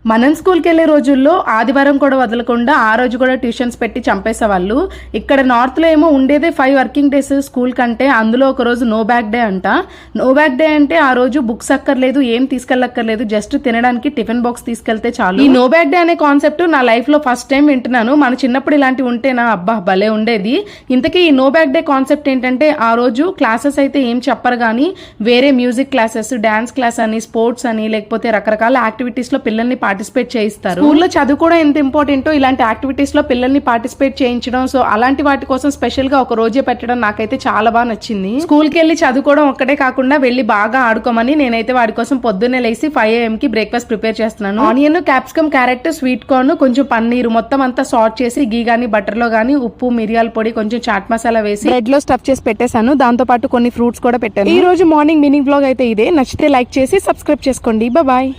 మనం స్కూల్కి వెళ్ళే రోజుల్లో ఆదివారం కూడా వదలకుండా ఆ రోజు కూడా ట్యూషన్స్ పెట్టి చంపేసేవాళ్ళు. ఇక్కడ నార్త్లో ఏమో ఉండేదే 5 వర్కింగ్ డేస్ స్కూల్ కంటే, అందులో ఒక రోజు నో బ్యాగ్ డే అంట. నో బ్యాగ్ డే అంటే ఆ రోజు బుక్స్ అక్కర్లేదు, ఏం తీసుకెళ్ళక్కర్లేదు, జస్ట్ తినడానికి టిఫిన్ బాక్స్ తీసుకెళ్తే చాలు. ఈ నో బ్యాగ్ డే అనే కాన్సెప్ట్ నా లైఫ్ లో ఫస్ట్ టైం వింటున్నాను. మన చిన్నప్పుడు ఇలాంటివి ఉంటేనా అబ్బా భలే ఉండేది. ఇంతకీ ఈ నో బ్యాగ్ డే కాన్సెప్ట్ ఏంటంటే, ఆ రోజు క్లాసెస్ అయితే ఏం చెప్పరు కానీ వేరే మ్యూజిక్ క్లాసెస్, డాన్స్ క్లాస్ అని, స్పోర్ట్స్ అని, లేకపోతే రకరకాల యాక్టివిటీస్ లో పిల్లల్ని పార్టిసిపేట్ చేయిస్తారు. స్కూల్లో చదువు కూడా ఎంత ఇంపార్టెంటో ఇలాంటి యాక్టివిటీస్ లో పిల్లల్ని పార్టిసిపేట్ చేయించడం, సో అలాంటి వాటి కోసం స్పెషల్ గా ఒక రోజే పెట్టడం నాకైతే చాలా బాగా నచ్చింది. స్కూల్ కి వెళ్ళి చదువుకోవడం ఒక్కటే కాకుండా వెళ్ళి బాగా ఆడుకోమని నేనైతే వాడి కోసం పొద్దున్నే లేసి 5 AM కి బ్రేక్ఫాస్ట్ ప్రిపేర్ చేస్తున్నాను. Onion, capsicum, carrot, sweet corn, కొంచెం పన్నీరు మొత్తం అంతా సార్ట్ చేసి గీ గానీ బటర్ లో గానీ ఉప్పు, మిరియాల పొడి, కొంచెం చాట్ మసాలా వేసి బ్రెడ్ లో స్టఫ్ చేసి పెట్టేశాను. దాంతో పాటు కొన్ని ఫ్రూట్స్ కూడా పెట్టాను. ఈ రోజు మార్నింగ్ మినీ బ్లాగ్ అయితే ఇదే. నచ్చితే లైక్ చేసి సబ్స్క్రైబ్ చేసుకోండి. బాయ్.